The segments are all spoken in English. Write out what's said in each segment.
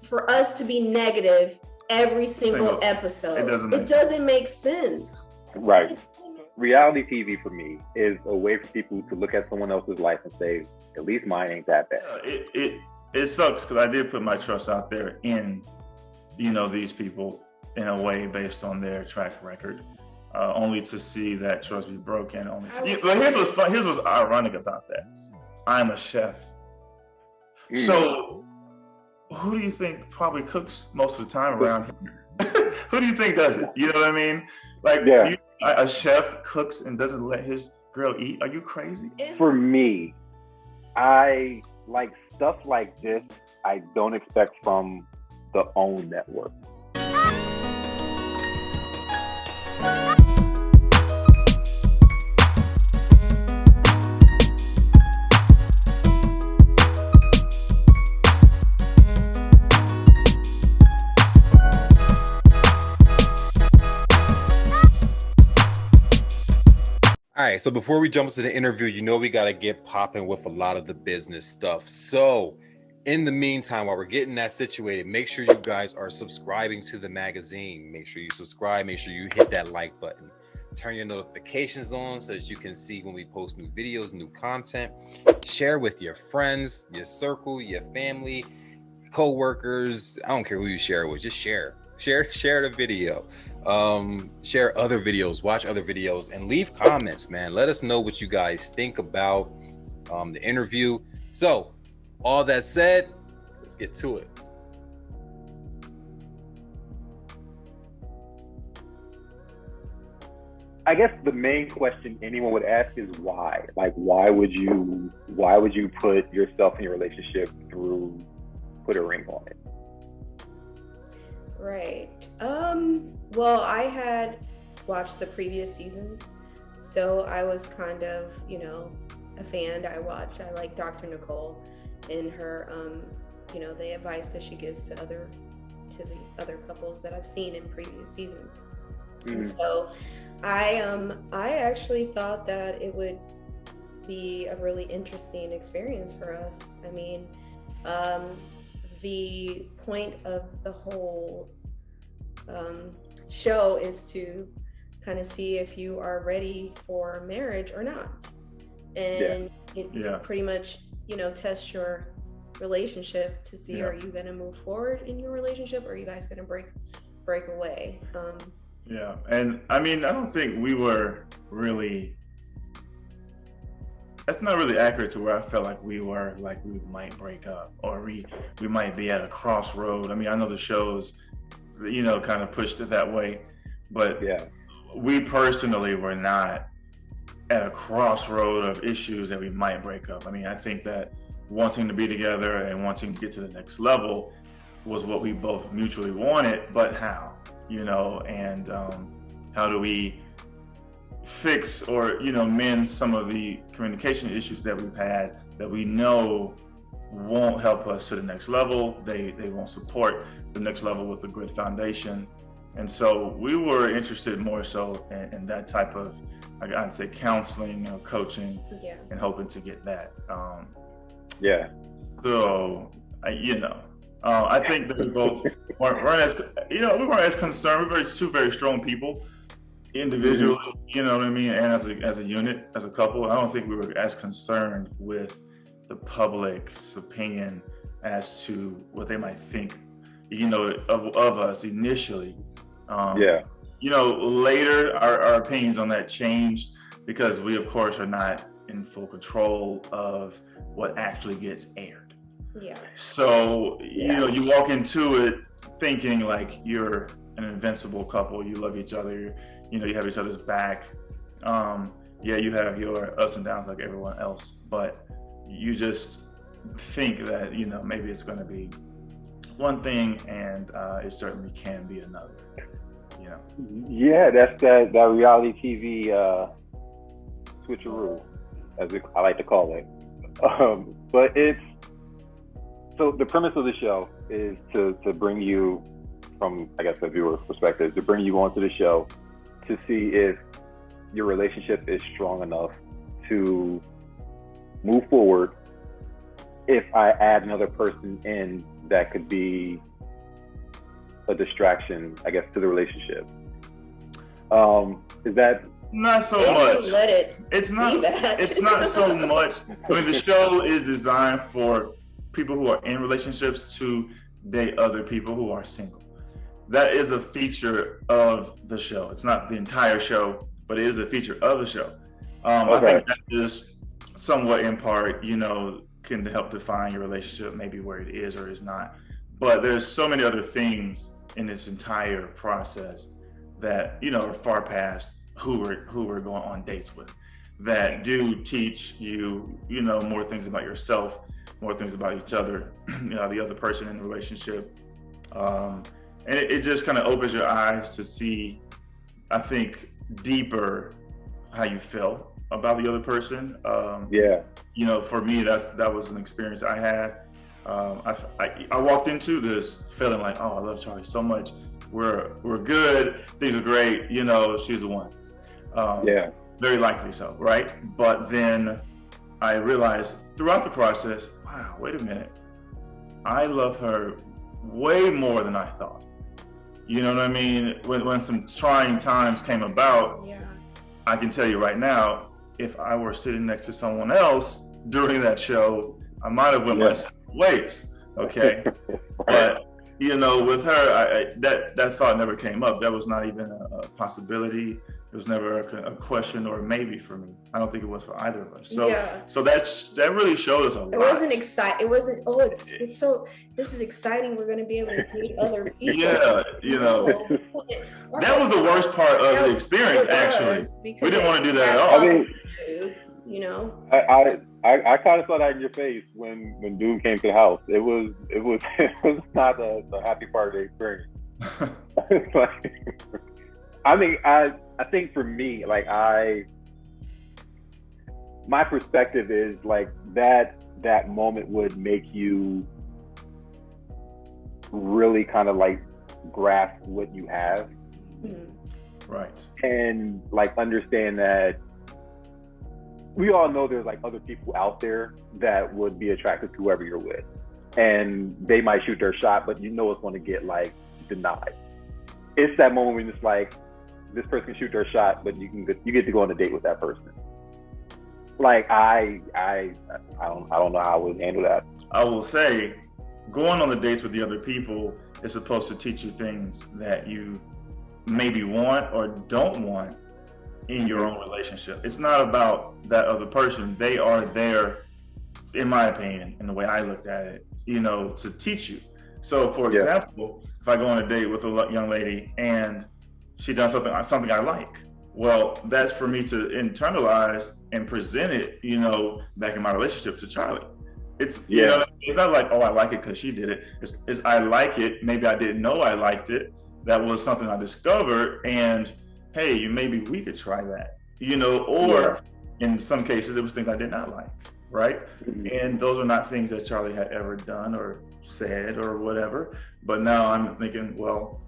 for us to be negative every single episode. It doesn't make sense. Right. Reality TV for me is a way for people to look at someone else's life and say, at least mine ain't that bad. It sucks because I did put my trust out there in, these people in a way based on their track record, only to see that trust be broken. But here's what's fun. Here's what's ironic about that. I'm a chef. So who do you think probably cooks most of the time around here? Who do you think does it? You know what I mean? Like, a chef cooks and doesn't let his girl eat? Are you crazy? For me, I like stuff like this. I don't expect from the OWN network. All right, so before we jump into the interview, we got to get popping with a lot of the business stuff. So in the meantime, while we're getting that situated, make sure you guys are subscribing to the magazine. Make sure you subscribe. Make sure you hit that like button. Turn your notifications on so that you can see when we post new videos, new content. Share with your friends, your circle, your family, co-workers. I don't care who you share with. Just share the video. Share other videos, watch other videos, and leave comments, man. Let us know what you guys think about the interview. So all that said, let's get to it. I guess the main question anyone would ask is why? Like, why would you put yourself in your relationship put a ring on it? Right. Well, I had watched the previous seasons, so I was kind of, a fan. I like Dr. Nicole and her, the advice that she gives to the other couples that I've seen in previous seasons. Mm-hmm. And so I actually thought that it would be a really interesting experience for us. I mean, the point of the whole show is to kind of see if you are ready for marriage or not, and it pretty much test your relationship to see are you going to move forward in your relationship, or are you guys going to break away. And I mean, I don't think we were really, that's not really accurate to where I felt like we might break up, or we might be at a crossroad. I mean, I know the shows, kind of pushed it that way, but we personally were not at a crossroad of issues that we might break up. I mean, I think that wanting to be together and wanting to get to the next level was what we both mutually wanted, but how, and how do we fix or mend some of the communication issues that we've had that we know won't help us to the next level. They won't support the next level with a good foundation. And so we were interested more so in that type of, I'd say, counseling or coaching, and hoping to get that. So I think that we both weren't as concerned. We were two very strong people individually, you know what I mean, and as a unit, as a couple. I don't think we were as concerned with the public's opinion as to what they might think, of us initially. Later our opinions on that changed because we, of course, are not in full control of what actually gets aired. So, you walk into it thinking like you're an invincible couple, you love each other, you have each other's back. You have your ups and downs like everyone else, but you just think that, maybe it's going to be one thing, and it certainly can be another, that's that reality TV switcheroo, as I like to call it. But so the premise of the show is to bring you, from, I guess, the viewer's perspective, to bring you onto the show to see if your relationship is strong enough to move forward if I add another person in that could be a distraction, I guess, to the relationship. Is that not so much? Let it it's not. It's not so much. I mean, the show is designed for people who are in relationships to date other people who are single. That is a feature of the show. It's not the entire show, but it is a feature of the show. I think that is somewhat in part, can help define your relationship, maybe where it is or is not. But there's so many other things in this entire process that, are far past who we're going on dates with, that do teach you, more things about yourself, more things about each other, the other person in the relationship. And it just kind of opens your eyes to see, I think, deeper how you feel about the other person. For me, that was an experience I had. I walked into this feeling like, oh, I love Charlie so much. We're good. Things are great. She's the one. Very likely so, right? But then I realized throughout the process, wow, wait a minute. I love her way more than I thought. You know what I mean? When some trying times came about, I can tell you right now, if I were sitting next to someone else during that show, I might have went my ways. Okay. But with her, that thought never came up. That was not even a possibility. It was never a question or a maybe for me. I don't think it was for either of us. So that really showed us a lot. It wasn't exciting. It wasn't, it's so, this is exciting. We're going to be able to date other people. That was the worst part of the experience, actually. We didn't want to do that at all. I kind of saw that in your face when dude came to the house. It was not the happy part of the experience. I think for me, my perspective is that moment would make you really kind of grasp what you have. Right. And understand that we all know there's other people out there that would be attracted to whoever you're with, and they might shoot their shot, but it's going to get denied. It's that moment when it's this person can shoot their shot, but you get to go on a date with that person. I don't know how I would handle that. I will say, going on the dates with the other people is supposed to teach you things that you maybe want or don't want in your own relationship. It's not about that other person. They are there, in my opinion, in the way I looked at it, to teach you. So for example, if I go on a date with a young lady and she does something I like, well, that's for me to internalize and present it, back in my relationship to Charlie. It's it's not like, oh, I like it because she did it. It's I like it. Maybe I didn't know I liked it. That was something I discovered, and hey, maybe we could try that, or in some cases it was things I did not like, right? And those are not things that Charlie had ever done or said or whatever. But now I'm thinking, well,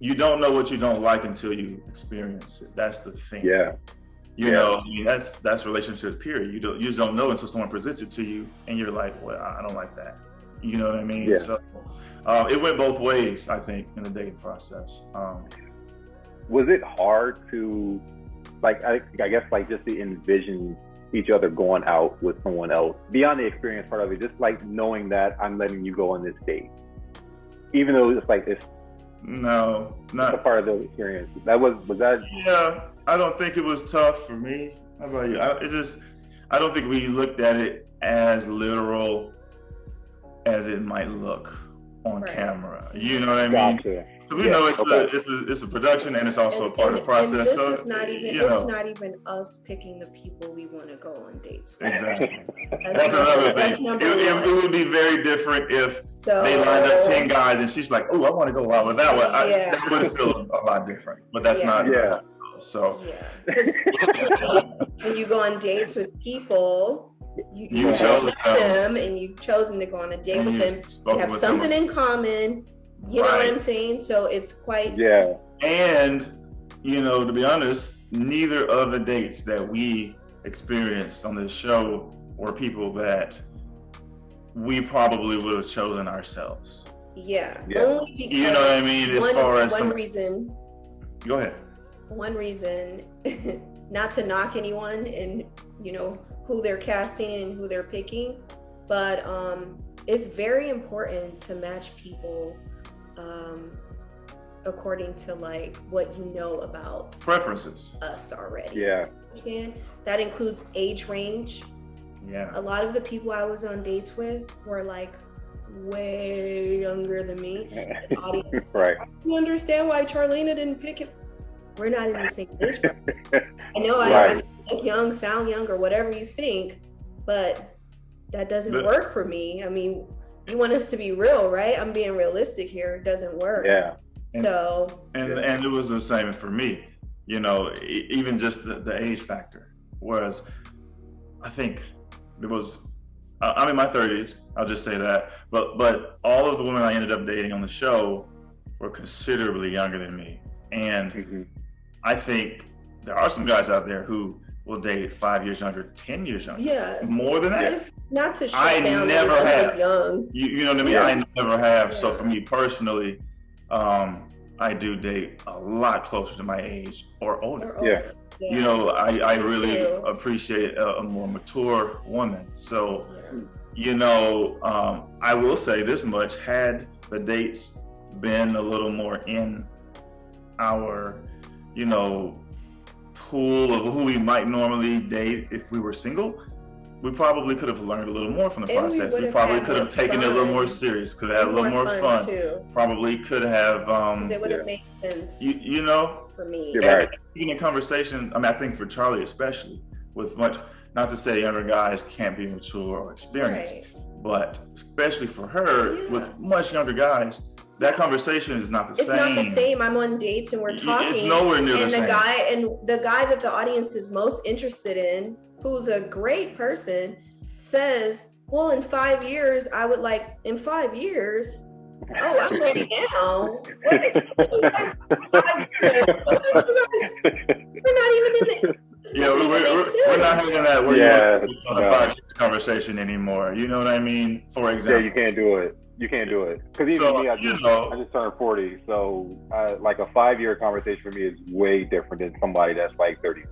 you don't know what you don't like until you experience it. That's the thing. You know, I mean, that's relationships, period. You just don't know until someone presents it to you and you're like, well, I don't like that. You know what I mean? So it went both ways, I think, in the dating process. Was it hard to, I guess, just to envision each other going out with someone else beyond the experience part of it, just knowing that I'm letting you go on this date, even though it's no, not a part of the experience. Was that? Yeah, I don't think it was tough for me. How about you? I don't think we looked at it as literal as it might look on camera. You know what I mean? Gotcha. Because we know it's a production and it's also a part of the process. And this is not even it's not even us picking the people we want to go on dates with. Exactly. That's another thing. It would be very different if they lined up 10 guys and she's like, oh, I want to go out with that one. That would feel a lot different. But that's not. So. Because when you go on dates with people, you chose them and you've chosen to go on a date with them. You have something in common. You know what I'm saying? So it's quite... And, to be honest, neither of the dates that we experienced on this show were people that we probably would have chosen ourselves. Yeah. Yeah. Only because You know what I mean? As far as one reason. Go ahead. One reason, not to knock anyone and who they're casting and who they're picking, but it's very important to match people according to like what you know about Preferences. us already. Yeah. That includes age range. Yeah. A lot of the people I was on dates with were like way younger than me. The audience is Right. like, I don't understand why Charlana didn't pick him. We're not in the same age group. I know Right. I look young, sound young, or whatever you think, but that doesn't work for me. I mean, you want us to be real, right? I'm being realistic here. It doesn't work. Yeah. And it was the same for me. Even just the age factor. Whereas I think it was, I'm in my 30s, I'll just say that. But all of the women I ended up dating on the show were considerably younger than me. And I think there are some guys out there who will date 5 years younger, 10 years younger. Yeah. More than that. It's not to shut I down never have. Young. You know what I mean? Yeah. I never have. Yeah. So for me personally, I do date a lot closer to my age or older. Yeah. I Me really too. appreciate a more mature woman. So, I will say this much: had the dates been a little more in our, pool of who we might normally date if we were single, we probably could have learned a little more from the And we process. would We have probably had could have more taken it a little fun. more serious, could have had a little more fun. Too. Probably could have, 'Cause it would have made sense for me. You're right. Even in conversation, I think for Charlie especially, with not to say younger guys can't be mature or experienced, Right. but especially for her, with much younger guys, that conversation is not the It's same. not the same. I'm on dates and we're talking. It's nowhere near the and same. the guy that the audience is most interested in, who's a great person, says, well, in 5 years, I would like, in 5 years, oh, I'm ready now. What you guys, 5 years? We're not even in the, we're not having that where you're on a 5 year conversation anymore. You know what I mean? For example. Yeah, you can't do it. You can't do it. Because even me, I just turned 40. So like a 5 year conversation for me is way different than somebody that's like 30.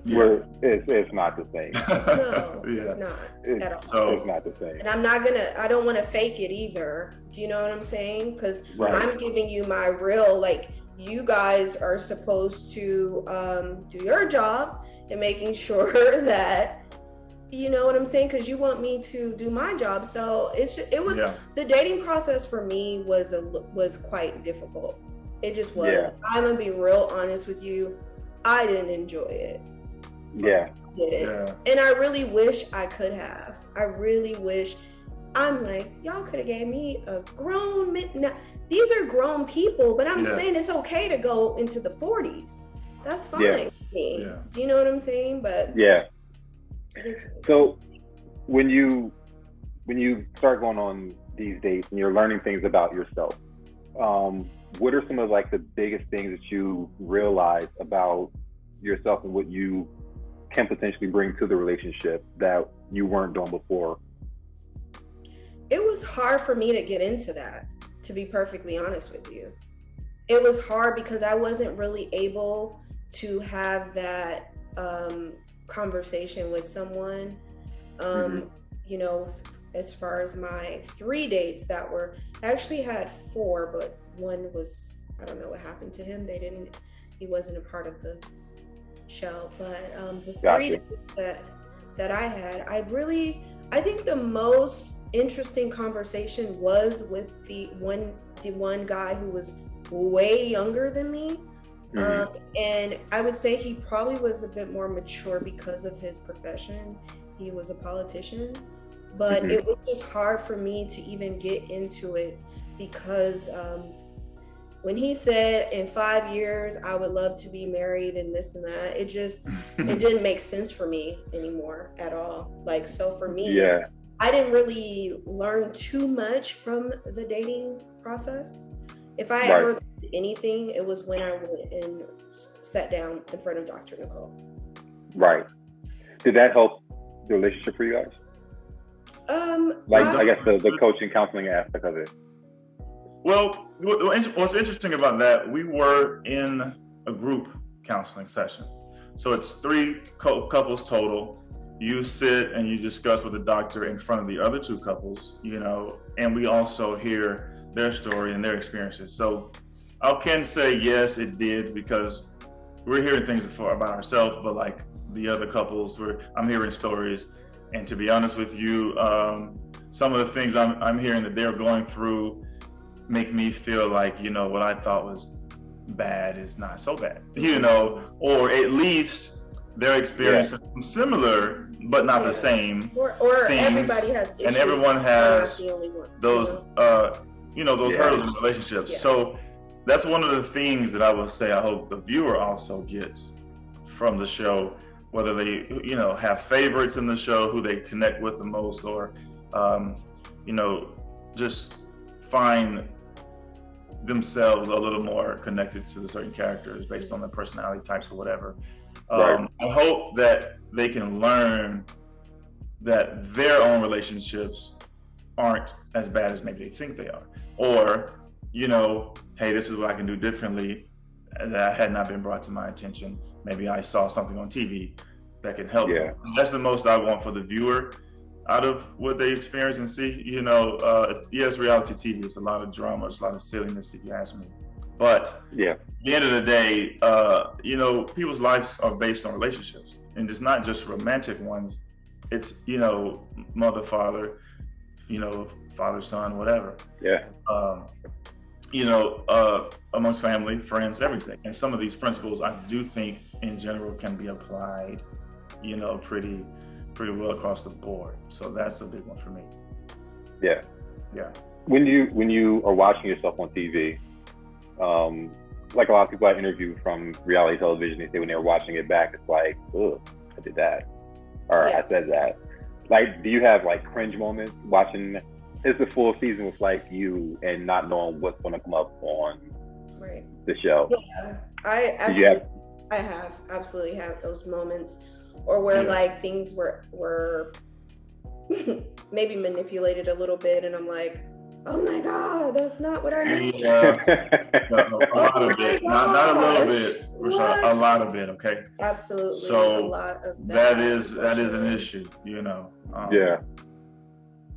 Where it's not the same. No, it's not at all. So, it's not the same. And I don't want to fake it either. Do you know what I'm saying? Because I'm giving you my real, like, you guys are supposed to do your job in making sure that, you know what I'm saying? Because you want me to do my job. So the dating process for me was quite difficult. It just was. Yeah. I'm gonna be real honest with you. I didn't enjoy it. Yeah. I didn't. Yeah. And I really wish I could have. I really wish. I'm like, y'all could have gave me a grown man. Now, these are grown people, but I'm saying it's okay to go into the 40s. That's fine with me. Yeah. Do you know what I'm saying? But yeah. So when you start going on these dates and you're learning things about yourself, what are some of like the biggest things that you realize about yourself and what you can potentially bring to the relationship that you weren't doing before? It was hard for me to get into that, to be perfectly honest with you. It was hard because I wasn't really able to have that conversation with someone. You know, as far as my 3 dates that were, I actually had 4, but one was, I don't know what happened to him. He wasn't a part of the show, but the 3 dates that I had, I think the most interesting conversation was with the one guy who was way younger than me. And I would say he probably was a bit more mature because of his profession. He was a politician, but it was just hard for me to even get into it because when he said in 5 years I would love to be married and this and that, it didn't make sense for me anymore at all. Like, so for me, I didn't really learn too much from the dating process. If I ever did anything, it was when I went and sat down in front of Dr. Nicole. Right. Did that help the relationship for you guys? I guess the coaching, counseling aspect of it. Well, what's interesting about that, we were in a group counseling session. So it's 3 couples total. You sit and you discuss with the doctor in front of the other 2 couples, and we also hear their story and their experiences. So I can say yes, it did, because we're hearing things about ourselves, but like the other couples, I'm hearing stories. And to be honest with you, some of the things I'm hearing that they're going through make me feel like, what I thought was bad is not so bad, or at least they're experiencing some similar, but not the same. Or things. Everybody has issues, and everyone has those, those hurdles in relationships. Yeah. So that's one of the things that I would say I hope the viewer also gets from the show, whether they, have favorites in the show, who they connect with the most, or, just find themselves a little more connected to the certain characters based on their personality types or whatever. I hope that they can learn that their own relationships aren't as bad as maybe they think they are, or, hey, this is what I can do differently that had not been brought to my attention. Maybe I saw something on TV that can help them. That's the most I want for the viewer out of what they experience and see. Yes, reality TV is a lot of drama, it's a lot of silliness, if you ask me. But at the end of the day, people's lives are based on relationships, and it's not just romantic ones. It's, mother, father, father, son, whatever. Amongst family, friends, everything. And some of these principles I do think in general can be applied, pretty well across the board. So that's a big one for me. Yeah. When you are watching yourself on TV, like a lot of people I interview from reality television, they say when they're watching it back, it's like, ugh, I did that, or I said that. Like, do you have like cringe moments watching? It's the full season with like you and not knowing what's going to come up on the show. Yeah, I absolutely have those moments, or where like things were maybe manipulated a little bit, and I'm like, oh my God, that's not what I mean. A lot of it, not a little bit, a lot of it. Okay. Absolutely. So a lot of that is an issue,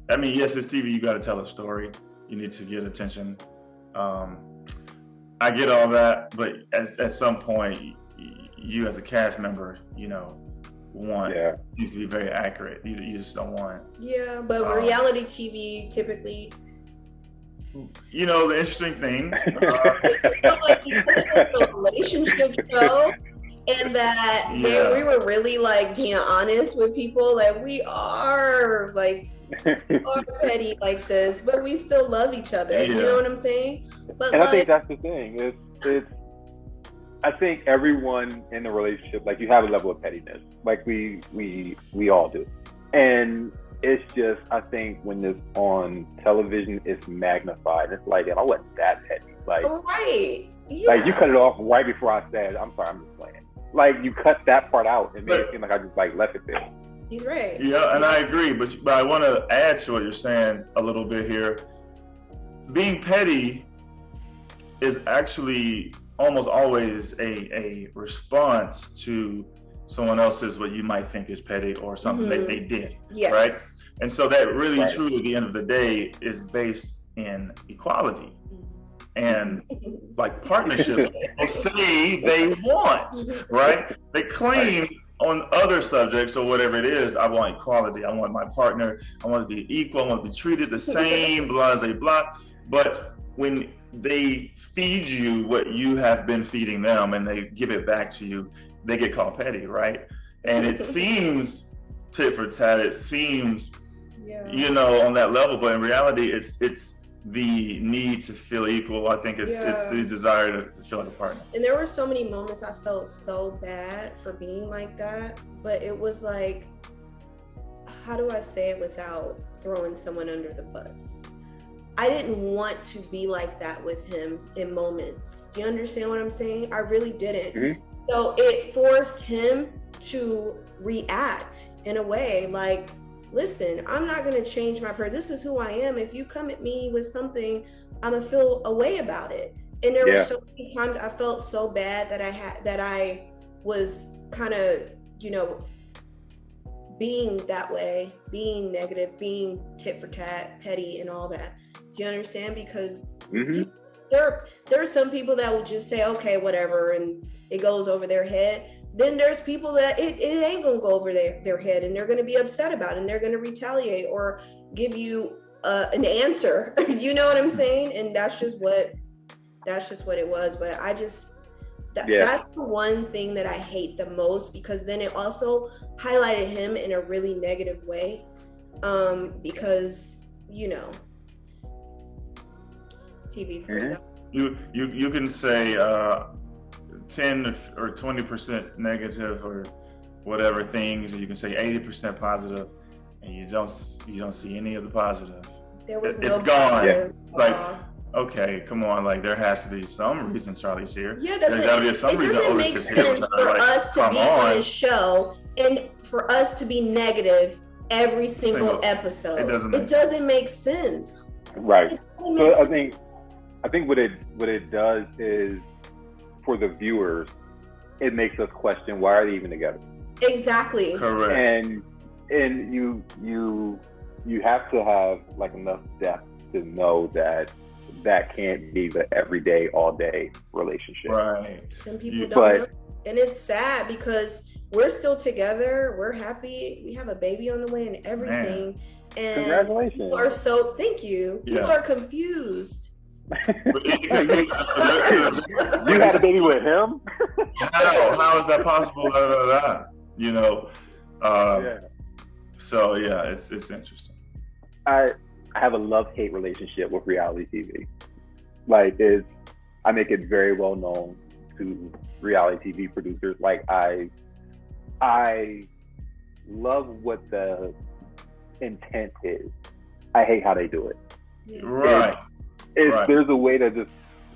I mean, yes, it's TV. You got to tell a story. You need to get attention. I get all that, but at some point, you as a cast member, want things to be very accurate. You just don't want. Yeah, but reality TV typically. The interesting thing. It's not like a relationship show. And that we were really like being honest with people, like we are petty like this, but we still love each other. You know what I'm saying? But I think that's the thing. It's I think everyone in the relationship, like, you have a level of pettiness, like we all do, and it's just, I think when it's on television, it's magnified. It's like, I wasn't that petty. Like, like you cut it off right before I said, I'm sorry, I'm just playing. Like, you cut that part out and made it seem like I just like left it there. He's right. Yeah, and I agree, but I want to add to what you're saying a little bit here. Being petty is actually almost always a response to someone else's what you might think is petty or something that they did, right? And so that really truly at the end of the day is based in equality and like partnership. They say they want, right? They claim on other subjects or whatever it is, I want equality. I want my partner, I want to be equal, I want to be treated the same, blah, blah, blah. But when they feed you what you have been feeding them and they give it back to you, they get called petty, right? And it seems tit for tat, it seems, on that level, but in reality, it's the need to feel equal. I think it's the desire to feel like a partner. And there were so many moments I felt so bad for being like that, but it was like, how do I say it without throwing someone under the bus? I didn't want to be like that with him in moments. Do you understand what I'm saying? I really didn't. Mm-hmm. So it forced him to react in a way like, listen, I'm not going to change my person. This is who I am. If you come at me with something I'm gonna feel a way about it. And there were so many times I felt so bad that I was kind of, you know, being that way, being negative, being tit for tat, petty, and all that. Do you understand? Because there are some people that will just say, okay, whatever, and it goes over their head. Then there's people that it ain't gonna go over their head, and they're gonna be upset about it, and they're gonna retaliate or give you an answer. You know what I'm saying? And that's just what it was. But I just that's the one thing that I hate the most, because then it also highlighted him in a really negative way, because, you know, it's TV for you can say 10 or 20% negative or whatever things, and you can say 80% positive, and you don't see any of the positive. There was it's gone. It's like, okay, come on, like there has to be some reason Charlie's here. Yeah, there's got to be some reason Otis is here. It doesn't make sense for us to be on this show and for us to be negative every single episode. It doesn't make sense. Right. So I think what it does is, for the viewers, it makes us question, why are they even together? Exactly. Correct. And you have to have like enough depth to know that can't be the everyday, all day relationship. Right. Some people don't know. And it's sad because we're still together. We're happy. We have a baby on the way and everything. Man. And congratulations. Thank you. People are confused. You had a baby with him? How is that possible? You know. So yeah, it's interesting. I have a love-hate relationship with reality TV. Like, I make it very well known to reality TV producers. Like, I love what the intent is. I hate how they do it. Right. There's a way to just,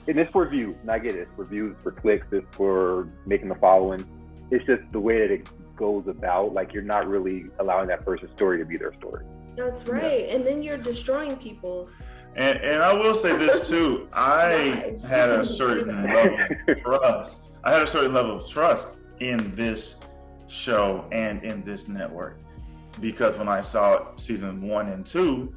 and it's for views, and I get it. It's for views, for clicks, it's for making the following. It's just the way that it goes about. Like, you're not really allowing that person's story to be their story. That's right. And then you're destroying people's. And I will say this too. I had a certain level of trust. I had a certain level of trust in this show and in this network, because when I saw season 1 and 2,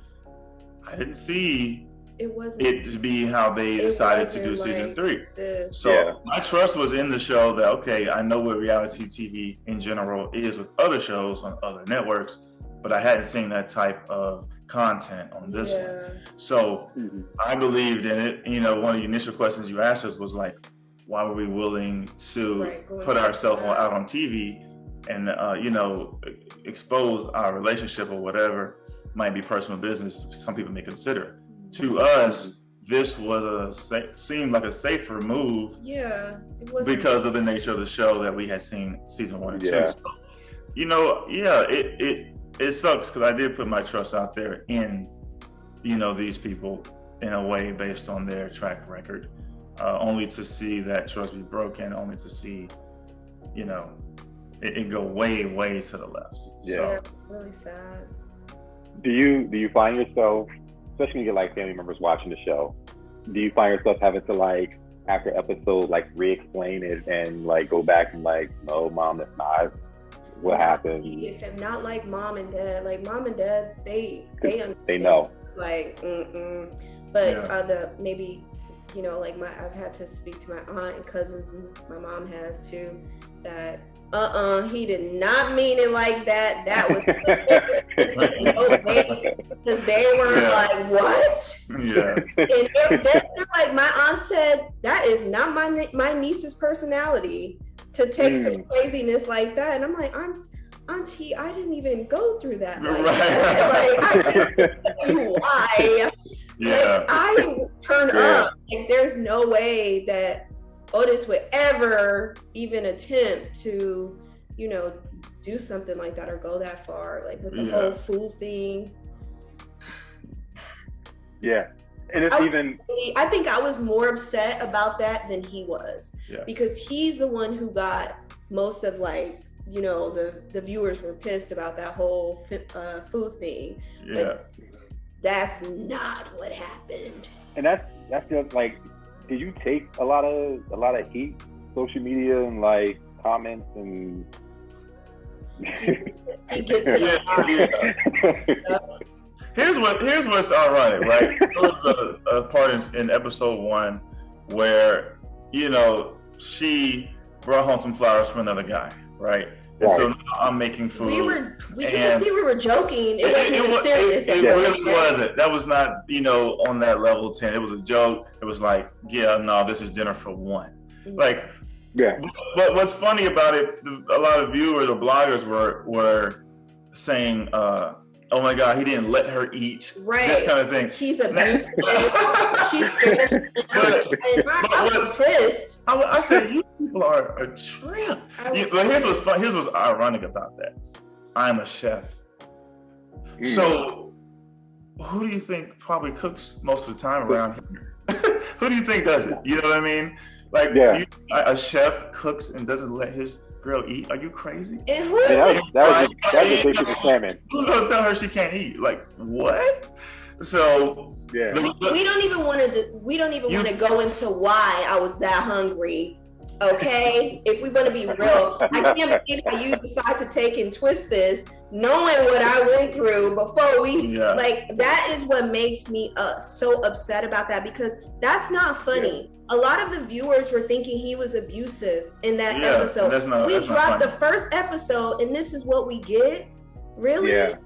I didn't see it to be how they decided to do season 3. So my trust was in the show that, okay, I know what reality TV in general is with other shows on other networks, but I hadn't seen that type of content on this one. So I believed in it. You know, one of the initial questions you asked us was like, why were we willing to put ourselves out on TV and, you know, expose our relationship or whatever might be personal business some people may consider. To us, this seemed like a safer move. Yeah, it was because of the nature of the show that we had seen season 1 and 2. So, you know, it sucks because I did put my trust out there in, you know, these people in a way based on their track record, only to see that trust be broken, only to see, you know, it go way, way to the left. Yeah, it's really sad. Do you find yourself, especially when you get like family members watching the show, do you find yourself having to, like, after episode, like, re-explain it and like go back and like, no, mom, that's not what happened? If I'm not like mom and dad, like mom and dad, they know. Like, but maybe, you know, like I've had to speak to my aunt and cousins, and my mom has too, that he did not mean it like that. That was because they were like, what? Yeah. And they're like, my aunt said that is not my niece's personality to take some craziness like that. And I'm like, Auntie, I didn't even go through that. Like, I can't tell you why. Yeah. Like, I turn up. Like, there's no way that Otis would ever even attempt to, you know, do something like that or go that far, like with the whole food thing. Yeah. And it's I think I was more upset about that than he was, because he's the one who got most of, like, you know, the viewers were pissed about that whole food thing. Yeah. that's not what happened. And that's just like, did you take a lot of heat, social media and like comments and he gets it. Here's what's ironic, right? There was a part in episode 1 where, you know, she brought home some flowers for another guy, right? And so now I'm making food. You can see we were joking. It wasn't even serious. It really wasn't. That was not, you know, on that level 10. It was a joke. It was like, yeah, no, this is dinner for one. Mm-hmm. Like, yeah. But what's funny about it, a lot of viewers or bloggers were saying, oh my God, he didn't let her eat. Right. This kind of thing. He's abusive. She's scared. I was pissed. I said, you people are a trip. But here's what's fun. Here's what's ironic about that. I'm a chef. So who do you think probably cooks most of the time around here? Who do you think does it? You know what I mean? Like, a chef cooks and doesn't let his girl eat? Are you crazy? And who is it? That was a big experiment. Who's gonna tell her she can't eat? Like, what? So yeah, we don't even want to go into why I was that hungry. Okay, if we want to be real, I can't believe that you decide to take and twist this, knowing what I went through before we like. That is what makes me so upset about that, because that's not funny. A lot of the viewers were thinking he was abusive in that episode. We dropped the first episode, and this is what we get. Really? Yeah.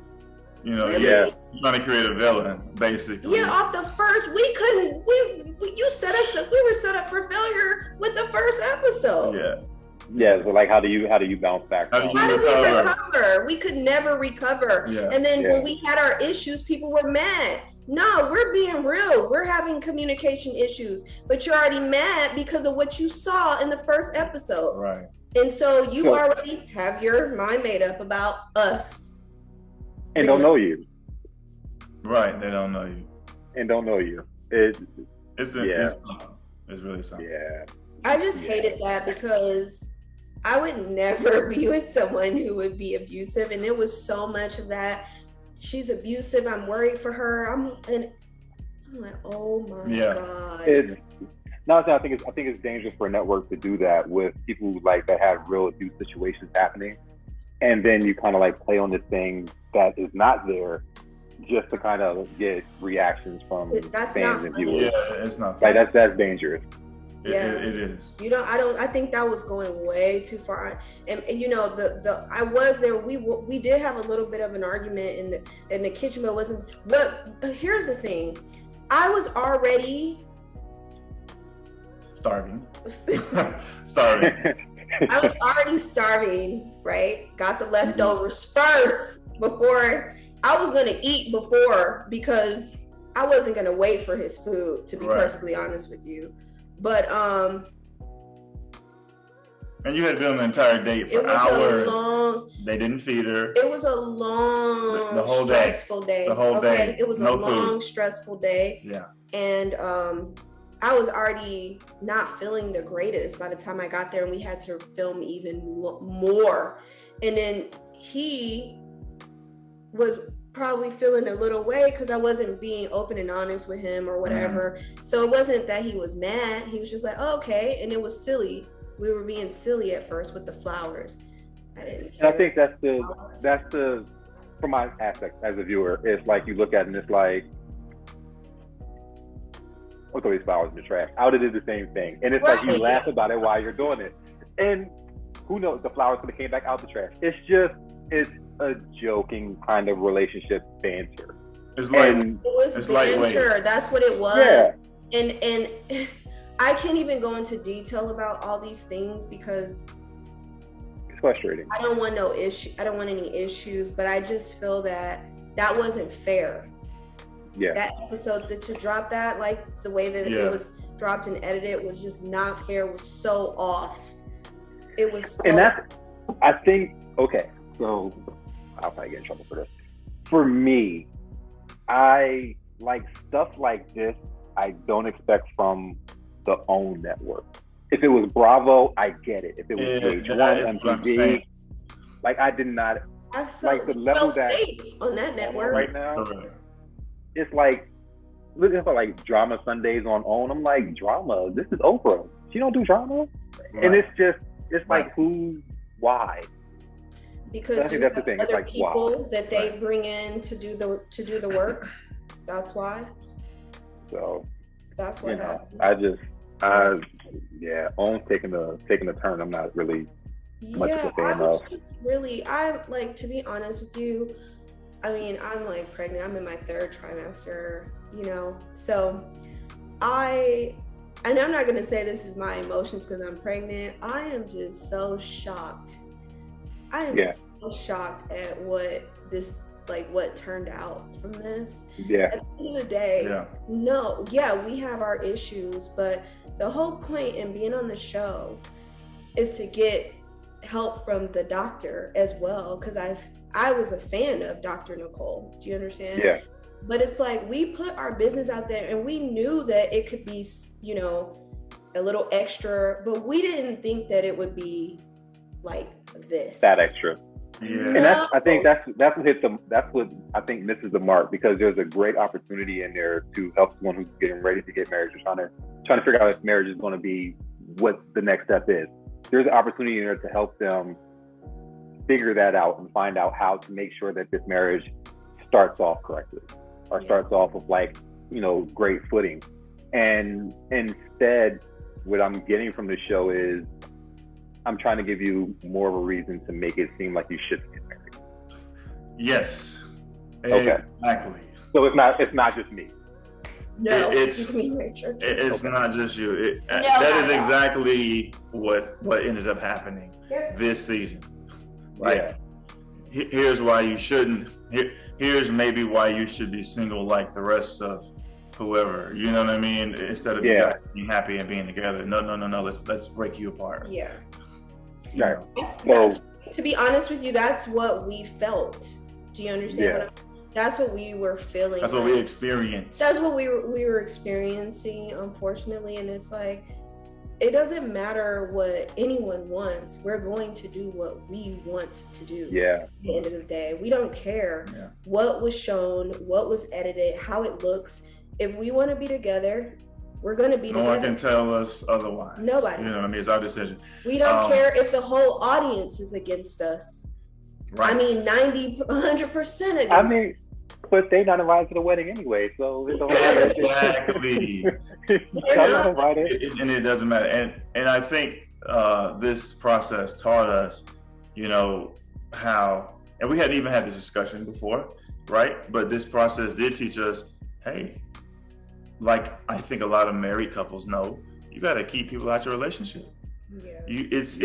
You know, you're trying to create a villain, basically. Yeah, off the first, we couldn't. You set us up. We were set up for failure with the first episode. Yeah. Yeah. So, like, how do you bounce back? How do we recover? We could never recover. Yeah. And then when we had our issues, people were mad. No, we're being real. We're having communication issues, but you're already mad because of what you saw in the first episode. Right. And so you already have your mind made up about us. And don't know you. Right. They don't know you. And don't know you. It's really something. Yeah. I just hated that, because I would never be with someone who would be abusive. And it was so much of that. She's abusive. I'm worried for her. I'm like, oh my God. I think it's dangerous for a network to do that with people like that have real abuse situations happening, and then you kind of like play on this thing that is not there, just to kind of get reactions from fans and viewers. Yeah, it's not. Like that's dangerous. It is. I think that was going way too far. And you know, I was there. We did have a little bit of an argument in the kitchen, but it wasn't. But here's the thing, I was already starving. I was already starving, right? Got the leftovers first before I was gonna eat because I wasn't gonna wait for his food, to be perfectly honest with you. But and you had been on an entire date for hours. They didn't feed her. It was a long, the whole stressful day. The whole day. It was a long, stressful day. Yeah. And I was already not feeling the greatest by the time I got there, and we had to film even more. And then he was probably feeling a little way because I wasn't being open and honest with him or whatever. So it wasn't that he was mad. He was just like, oh, okay. And it was silly. We were being silly at first with the flowers. I didn't care. And I think that's the from my aspect as a viewer, it's like you look at it and it's like, I'll throw these flowers in the trash. I would have did the same thing. And it's like you laugh about it while you're doing it. And who knows, the flowers could have came back out the trash. It's a joking kind of relationship banter. It's like it was banter. That's what it was. Yeah. And I can't even go into detail about all these things because it's frustrating. I don't want no issue. I don't want any issues, but I just feel that wasn't fair. Yeah. That episode, to drop that, like the way that it was dropped and edited, was just not fair. It was so off. It was so and that's, I think, okay, so I'll probably get in trouble for this. For me, I like stuff like this, I don't expect from the OWN network. If it was Bravo, I get it. If it was VH1, MTV, like I did not, I felt like the level that safe on that network right now. it's like looking for like drama Sundays on OWN. I'm like, drama? This is Oprah. She don't do drama, and it's like why? Because I think that's the thing. It's other like people why? that they bring in to do the work. That's why. So that's what happens. OWN's taking the turn. I'm not really much of a fan of. I like, to be honest with you, I mean, I'm like pregnant. I'm in my 3rd trimester, so and I'm not going to say this is my emotions because I'm pregnant. I am just so shocked. I am so shocked at what turned out from this. Yeah. At the end of the day, we have our issues, but the whole point in being on the show is to get help from the doctor as well, because I was a fan of Dr. Nicole. Do you understand? Yeah. But it's like we put our business out there and we knew that it could be, a little extra, but we didn't think that it would be like this. That extra. Yeah. And I think that's what I think misses the mark, because there's a great opportunity in there to help someone who's getting ready to get married, or trying to figure out if marriage is going to be what the next step is. There's an opportunity in there to help them figure that out and find out how to make sure that this marriage starts off correctly, or starts off with great footing. And instead, what I'm getting from the show is I'm trying to give you more of a reason to make it seem like you shouldn't get married. Yes. Okay. Exactly. So it's not just me. No, it's me. It's not just you. No, that is exactly what ended up happening this season. Here's why you shouldn't. Here's maybe why you should be single like the rest of whoever. You know what I mean? Instead of you guys being happy and being together. No. Let's break you apart. Yeah. Right. To be honest with you, that's what we felt. Do you understand? That's what we were feeling. That's what we experienced. That's what we were experiencing, unfortunately. And it's like, it doesn't matter what anyone wants. We're going to do what we want to do. Yeah. At the end of the day, we don't care what was shown, what was edited, how it looks. If we want to be together, we're going to be together. No one can tell us otherwise. Nobody. You know what I mean? It's our decision. We don't care if the whole audience is against us. Right. I mean, 100% against us. But they not invited to the wedding anyway, so it's exactly. And it doesn't matter. And I think this process taught us, how, and we hadn't even had this discussion before, right? But this process did teach us, hey, like I think a lot of married couples know, you got to keep people out your relationship. Yeah. It's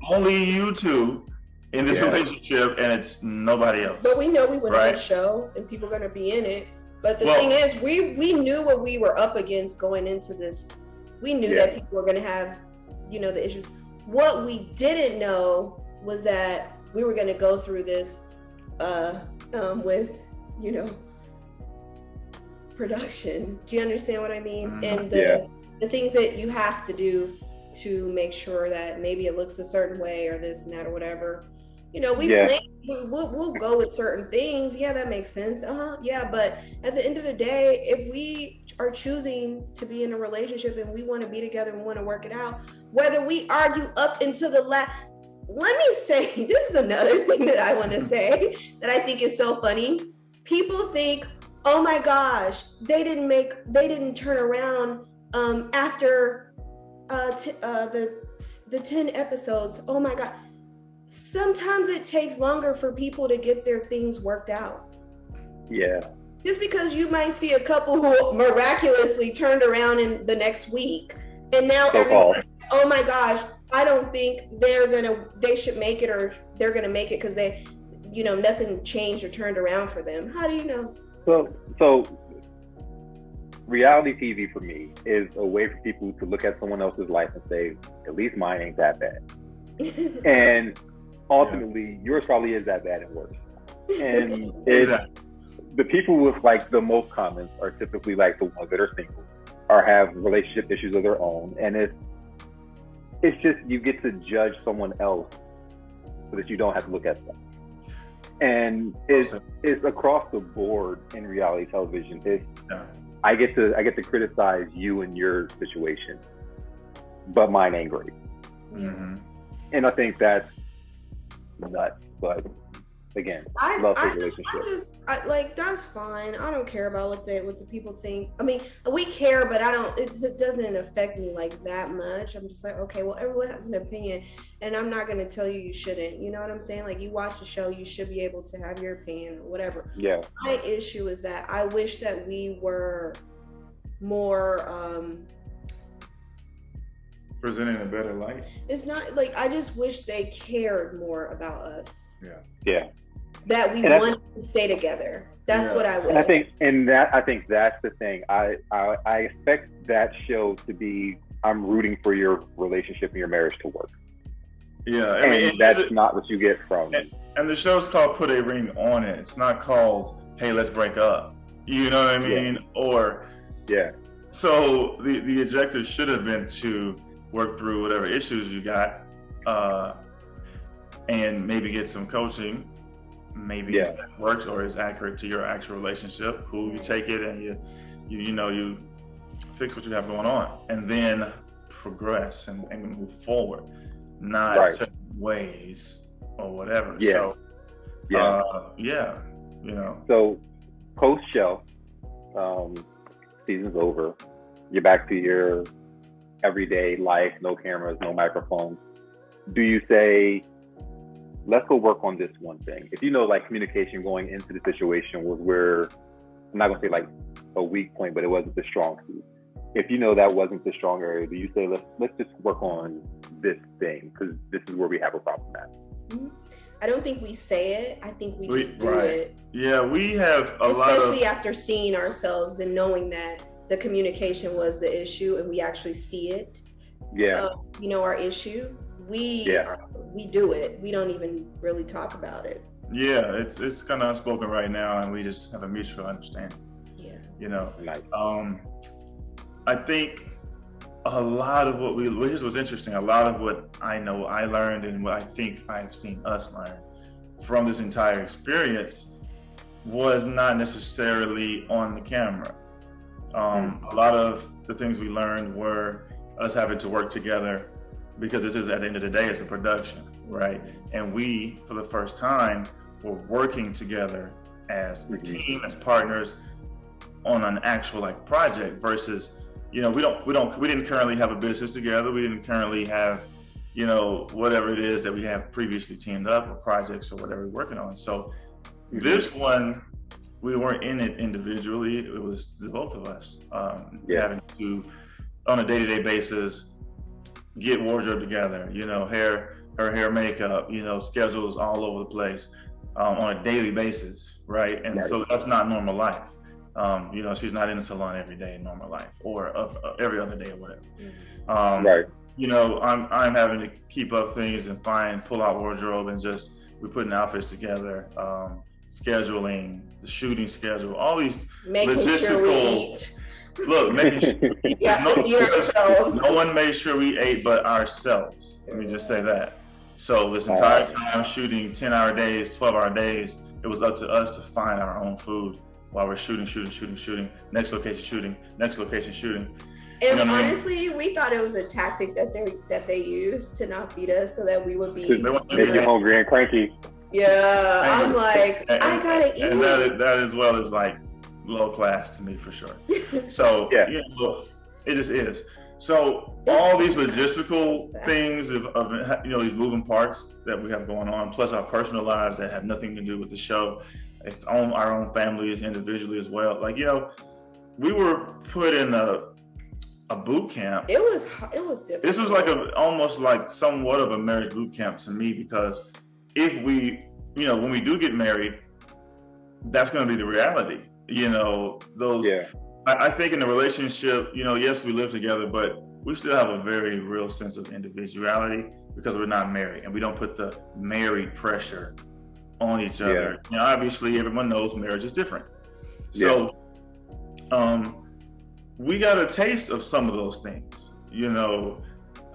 only you two in this relationship, and it's nobody else. But we know we went on the show and people are going to be in it. But the thing is, we knew what we were up against going into this. We knew that people were going to have, the issues. What we didn't know was that we were going to go through this with, production. Do you understand what I mean? And the things that you have to do to make sure that maybe it looks a certain way or this and that or whatever. We'll go with certain things. Yeah, that makes sense. Yeah, but at the end of the day, if we are choosing to be in a relationship and we want to be together and want to work it out, whether we argue up until the last, let me say, this is another thing that I want to say that I think is so funny. People think, oh my gosh, they didn't turn around after the 10 episodes. Oh my God. Sometimes it takes longer for people to get their things worked out. Yeah. Just because you might see a couple who miraculously turned around in the next week, and now everyone, oh my gosh, I don't think they should make it, or they're gonna make it because they, nothing changed or turned around for them. How do you know? So reality TV for me is a way for people to look at someone else's life and say, at least mine ain't that bad. And ultimately, yours probably is that bad and worse. And the people with like the most comments are typically like the ones that are single or have relationship issues of their own. And it's just, you get to judge someone else so that you don't have to look at them. And it's across the board in reality television. I get to criticize you and your situation, but mine ain't great. Mm-hmm. And I think that's nuts. But again, love his relationship. That's fine. I don't care about what the people think. I mean, we care, but it doesn't affect me like that much. I'm just like, okay, well, everyone has an opinion, and I'm not going to tell you shouldn't. You know what I'm saying? Like, you watch the show, you should be able to have your opinion or whatever. Yeah. My issue is that I wish that we were more presenting a better light. It's not like, I just wish they cared more about us. Yeah. That we wanted to stay together. That's what I wish. And I think that's the thing. I expect that show to be, I'm rooting for your relationship and your marriage to work. Yeah, I mean, that's not what you get from. And the show's called Put a Ring on It. It's not called, hey, let's break up. You know what I mean? Yeah. So the objective should have been to work through whatever issues you got, and maybe get some coaching. Maybe that works or is accurate to your actual relationship. Cool, you take it and you fix what you have going on, and then progress and move forward, not certain ways or whatever. So post show, season's over. You're back to your everyday life, no cameras, no microphones. Do you say, let's go work on this one thing? If you know, like, communication going into the situation was where, I'm not gonna say like a weak point, but it wasn't the strong suit. If you know that wasn't the strong area, do you say, let's just work on this thing because this is where we have a problem at? Mm-hmm. I don't think we say it. I think we just do it. Yeah, we have especially after seeing ourselves and knowing that the communication was the issue, and we actually see it. Our issue. We do it. We don't even really talk about it. Yeah, it's kind of unspoken right now, and we just have a mutual understanding. I think a lot of here's what's interesting. A lot of what I know I learned, and what I think I've seen us learn from this entire experience, was not necessarily on the camera. A lot of the things we learned were us having to work together, because this is, at the end of the day, it's a production, right? And we, for the first time, were working together as a team, as partners on an actual project versus, we didn't currently have a business together. We didn't currently have, whatever it is that we have previously teamed up, or projects or whatever we're working on. So this one, we weren't in it individually. It was the both of us having to, on a day-to-day basis, get wardrobe together, her hair, makeup, schedules all over the place on a daily basis, right? And so that's not normal life. She's not in the salon every day in normal life, or every other day or whatever. I'm having to keep up things and pull out wardrobe, and we're putting outfits together, scheduling, the shooting schedule, all these logistical. Making sure no one made sure we ate but ourselves. Let me just say that. So this entire time shooting 10-hour days, 12-hour days, it was up to us to find our own food while we're shooting, next location shooting. And honestly, we thought it was a tactic that they used to not feed us, so that we would be make you hungry and cranky. Yeah, I'm like, I gotta eat. And that as well is like low class to me, for sure. So it just is. So all these logistical things of these moving parts that we have going on, plus our personal lives that have nothing to do with the show, our own families individually as well. We were put in a boot camp. It was difficult. This was almost like somewhat of a marriage boot camp to me, because if we, when we do get married, that's going to be the reality. I think in the relationship, yes, we live together, but we still have a very real sense of individuality, because we're not married, and we don't put the married pressure on each other. Obviously everyone knows marriage is different. So we got a taste of some of those things,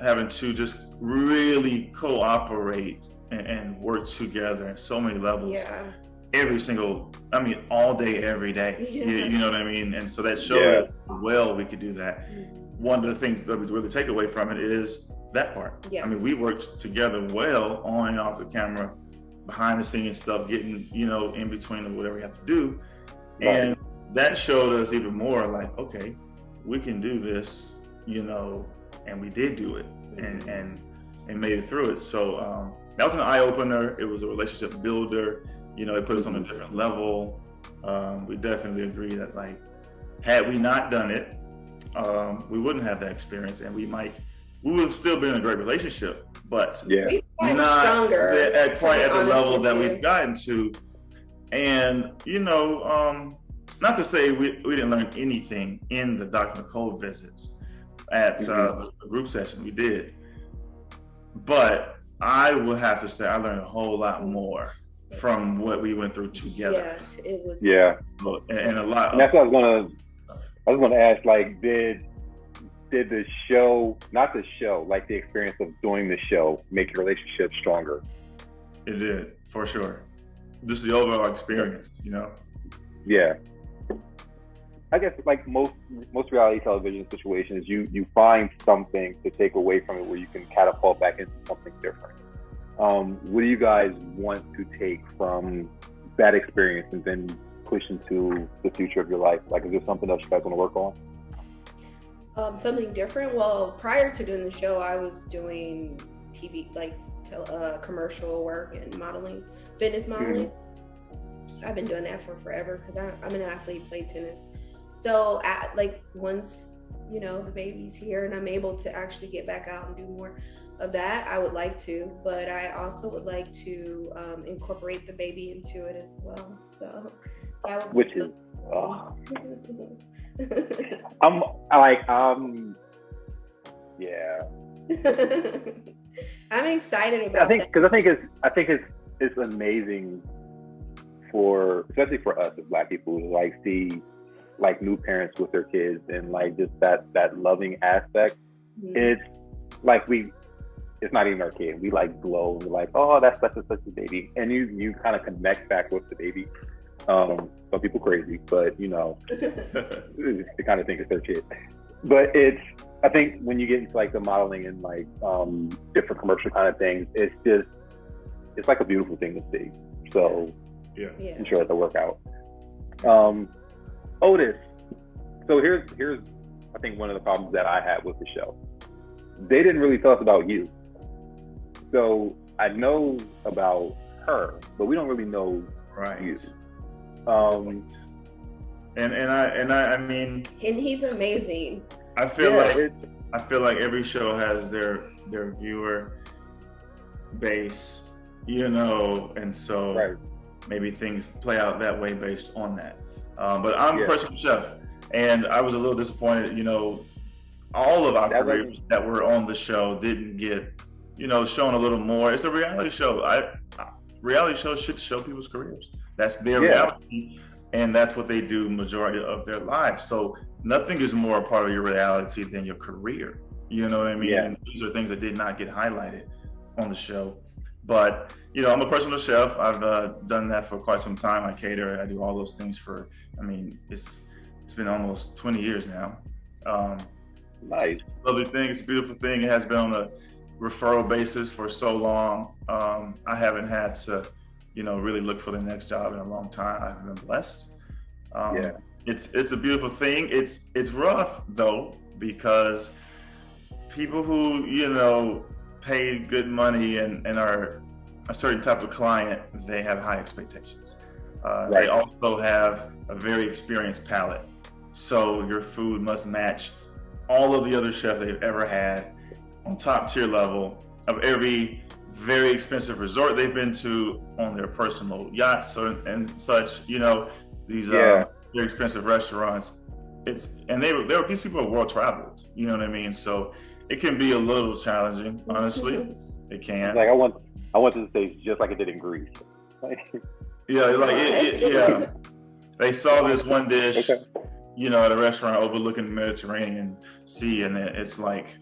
having to just really cooperate and work together in so many levels. Yeah. All day, every day. Yeah. You know what I mean? And so that showed how well we could do that. One of the things that we really take away from it is that part. Yeah. We worked together well on and off the camera, behind the scenes stuff, getting, in between of whatever we have to do. Right. And that showed us even more like, okay, we can do this, and we did do it and made it through it. So that was an eye opener. It was a relationship builder. It put us on a different level. We definitely agree that had we not done it, we wouldn't have that experience, and we would have still been in a great relationship, but not stronger at quite at the level that we've gotten to. And not to say we didn't learn anything in the Dr. Nicole visits at the group session. We did, but I would have to say I learned a whole lot more from what we went through together. Yes, it was. Yeah, and a lot. And that's what I was gonna ask. Did the show, not the show, the experience of doing the show, make your relationship stronger? It did, for sure. Just the overall experience, Yeah. I guess most reality television situations, you find something to take away from it where you can catapult back into something different. What do you guys want to take from that experience and then push into the future of your life? Is there something else you guys want to work on? Something different. Well, prior to doing the show, I was doing TV, commercial work and modeling, fitness modeling. I've been doing that for forever because I'm an athlete, play tennis. So once, the baby's here and I'm able to actually get back out and do more of that, I would like to, but I also would like to incorporate the baby into it as well. So that would yeah. I'm excited about that. Because I think it's amazing especially for us as Black people who see new parents with their kids and just that loving aspect. It's it's not even our kid. We glow. We're like, oh, that's such a baby, and you kind of connect back with the baby. Some people crazy, but they kind of think it's their kid. But I think when you get into the modeling and different commercial kind of things, it's a beautiful thing to see. So I'm sure that'll work out. Otis. So here's I think one of the problems that I had with the show. They didn't really tell us about you. So I know about her, but we don't really know you. And he's amazing. I feel like every show has their viewer base, and so maybe things play out that way based on that. But I'm a personal chef, and I was a little disappointed. All of our careers that were on the show didn't get, shown a little more. It's a reality show. Reality shows should show people's careers. That's their reality, and that's what they do majority of their lives. So nothing is more a part of your reality than your career. You know what I mean? Yeah. And these are things that did not get highlighted on the show. But, I'm a personal chef. I've done that for quite some time. I cater. I do all those things it's been almost 20 years now. Nice. Lovely thing. It's a beautiful thing. It has been on a referral basis for so long. I haven't had to, really look for the next job in a long time. I've been blessed. It's a beautiful thing. It's rough though, because people who, pay good money and are a certain type of client, they have high expectations. They also have a very experienced palate. So your food must match all of the other chefs they've ever had on top tier level of every very expensive resort they've been to, on their personal yachts and such, these very expensive restaurants. These people are world traveled, you know what I mean? So it can be a little challenging, honestly. It can. I want this to taste just like it did in Greece. They saw this one dish, at a restaurant overlooking the Mediterranean Sea, and it's like,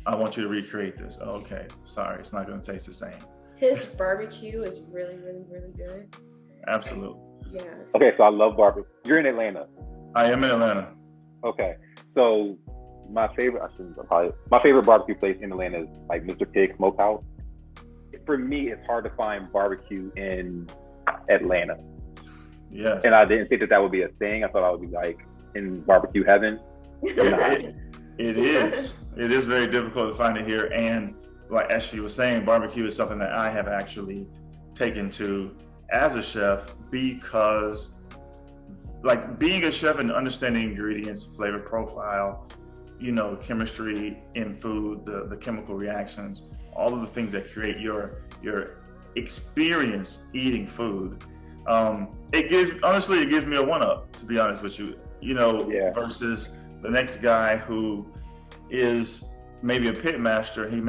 I want you to recreate this. Oh, okay, sorry, it's not going to taste the same. His barbecue is really, really, really good. Absolutely. Yes. Okay, so I love barbecue. You're in Atlanta. I am in Atlanta. Okay, so my favorite barbecue place in Atlanta is like Mr. Pig Smokehouse. For me, it's hard to find barbecue in Atlanta. Yes. And I didn't think that would be a thing. I thought I would be like in barbecue heaven. It is. It is very difficult to find it here. And like as she was saying, barbecue is something that I have actually taken to as a chef, because like being a chef and understanding ingredients, flavor profile, chemistry in food, the chemical reactions, all of the things that create your experience eating food. It gives me a one-up, to be honest with you, versus the next guy who is maybe a pit master. He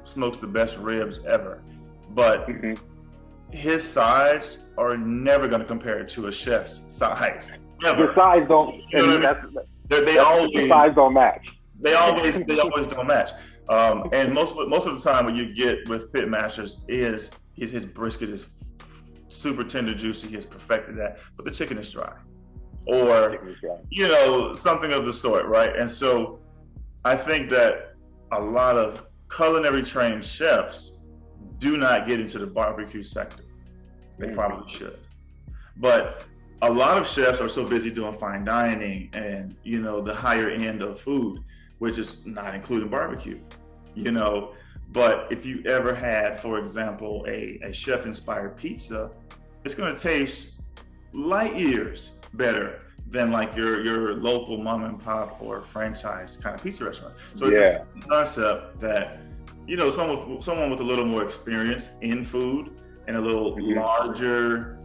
smokes the best ribs ever, but his sides are never going to compare to a chef's size. Never. The sides don't. The sides don't match. They always don't match. And most of the time, what you get with pit masters is his brisket is super tender, juicy. He has perfected that, but the chicken is dry, or something of the sort, right? And so, I think that a lot of culinary trained chefs do not get into the barbecue sector. They probably should, but a lot of chefs are so busy doing fine dining and the higher end of food, which is not including barbecue. But if you ever had, for example, a chef-inspired pizza, it's going to taste light years better than like your local mom and pop or franchise kind of pizza restaurant. So it's just a concept that someone with a little more experience in food and a little larger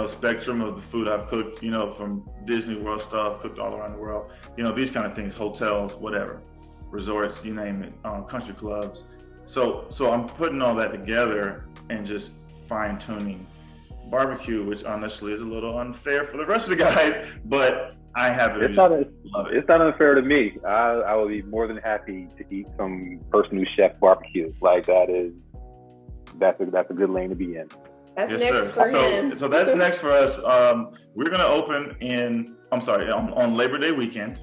spectrum of the food I've cooked, from Disney World stuff, cooked all around the world, these kind of things, hotels, whatever, resorts, you name it, country clubs. So I'm putting all that together and just fine tuning barbecue, which honestly is a little unfair for the rest of the guys, but I have it. It's not unfair to me. I will be more than happy to eat some person who chef barbecue. Like that's a good lane to be in. That's next for him. So that's next for us. We're going to open on Labor Day weekend.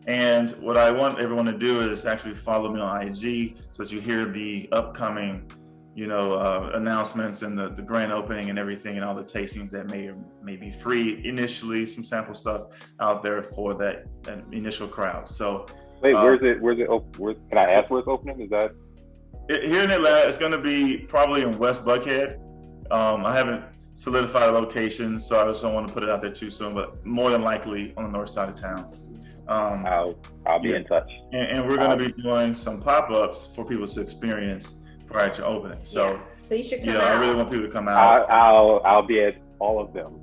And what I want everyone to do is actually follow me on IG so that you hear the upcoming, announcements and the grand opening and everything and all the tastings that may be free initially, some sample stuff out there for that initial crowd. So wait, where's it? Can I ask where it's opening? Is that here in Atlanta? It's going to be probably in West Buckhead. I haven't solidified a location, so I just don't want to put it out there too soon, but more than likely on the north side of town. I'll be in touch. And we're going to be doing some pop-ups for people to experience prior to opening. So you should come out. I really want people to come out. I'll be at all of them.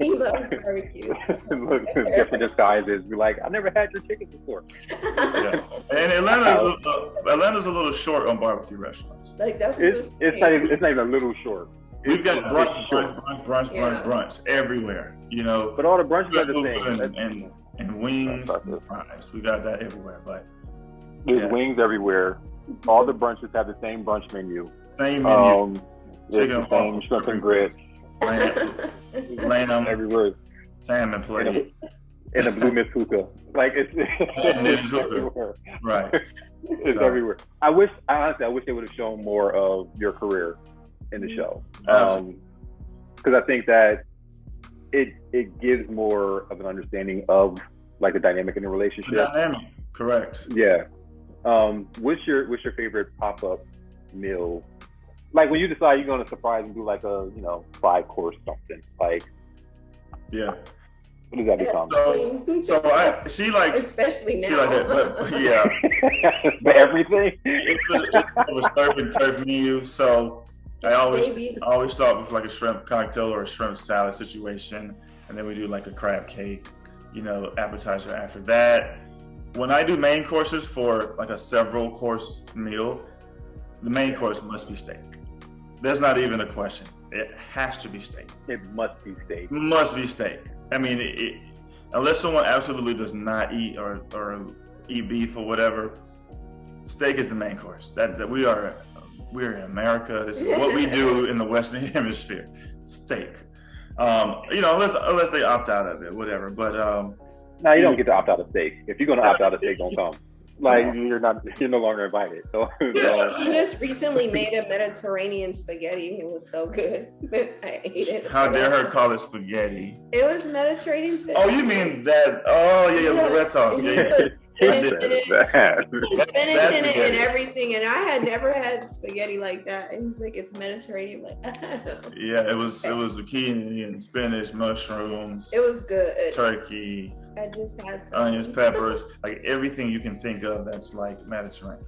He loves barbecue. Look, different disguises. Be like, I never had your chicken before. Yeah. And Atlanta's a little short on barbecue restaurants. Like that's what it's not even a little short. We've got brunch everywhere. But all the brunches are the same. And wings and fries. We got that everywhere. But there's wings everywhere. All the brunches have the same brunch menu. Same menu. It's the same shrimp and grits. Lamb everywhere. Salmon plate. And a blue Miss hookah. Like it's everywhere. Right. It's everywhere. I wish they would have shown more of your career in the show. Because I think that it gives more of an understanding of like the dynamic in the relationship. The dynamic, correct. Yeah. What's your favorite pop-up meal? Like when you decide you're gonna surprise and do like a 5-course something, like what does that become? She likes, especially now. She likes it, but yeah, but everything. It's a surf and turf menu, so I always start with like a shrimp cocktail or a shrimp salad situation, and then we do like a crab cake, appetizer after that. When I do main courses for like a several course meal, the main course must be steak. There's not even a question. It has to be steak. It must be steak. Must be steak. I mean, unless someone absolutely does not eat or eat beef or whatever, steak is the main course. That we're in America. This is what we do in the Western Hemisphere. Steak. Unless they opt out of it, whatever. But no, you don't get to opt out of steak. If you're gonna opt out of steak, don't come. Like you're no longer invited. So he just recently made a Mediterranean spaghetti. It was so good. I ate it. How dare her call it spaghetti? It was Mediterranean spaghetti. Oh, you mean that? Oh yeah, with the red sauce. Yeah. Spinach in it and everything, and I had never had spaghetti like that. And he's like, "It's Mediterranean." I'm like, oh. Yeah, it was zucchini and spinach, mushrooms. It was good. Turkey. I just had onions, peppers, like everything you can think of that's like Mediterranean,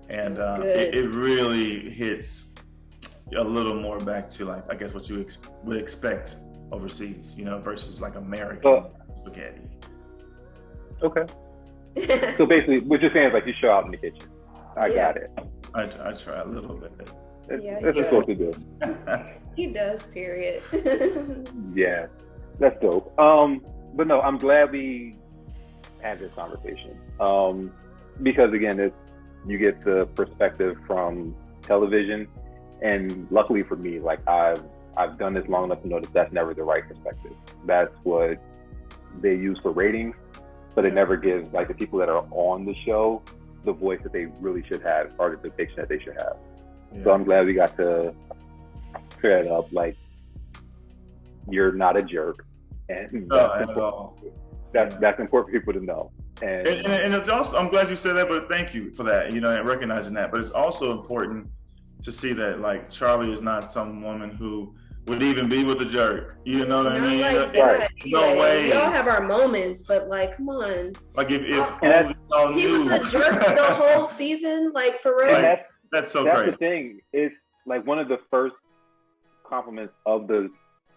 and it really hits a little more back to like I guess what you would expect overseas, versus like American spaghetti. Okay. So basically, what you're saying is like you show out in the kitchen. I got it. I try a little bit. That's just what to do. He does. Period. Yeah, that's dope. But no, I'm glad we had this conversation. Because again, you get the perspective from television, and luckily for me, like I've done this long enough to know that that's never the right perspective. That's what they use for ratings, but it never gives like the people that are on the show the voice that they really should have, or the depiction that they should have. Yeah. So I'm glad we got to clear it up. Like, you're not a jerk. And that's important for people to know. And it's also, I'm glad you said that, but thank you for that, and recognizing that. But it's also important to see that, like, Charlie is not some woman who would even be with a jerk. You know what I mean? Like right. No way. We all have our moments, but like, come on. Like if he was a jerk the whole season, like for real. Like, that's so crazy. That's the thing. It's like one of the first compliments of the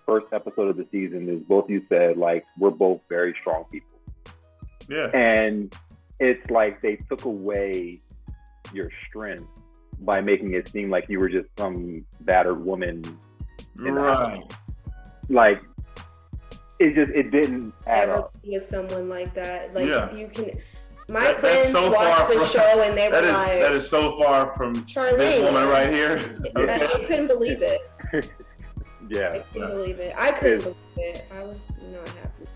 first episode of the season is both you said, like, we're both very strong people. Yeah. And it's like they took away your strength by making it seem like you were just some battered woman. Right. Like, it didn't add up. See someone like that. Like, you can. My that's friends so watched the show and they were like, that is so far from Charlene, this woman right here. Okay. I couldn't believe it. Yeah. I couldn't believe it. I couldn't believe it. I was not happy.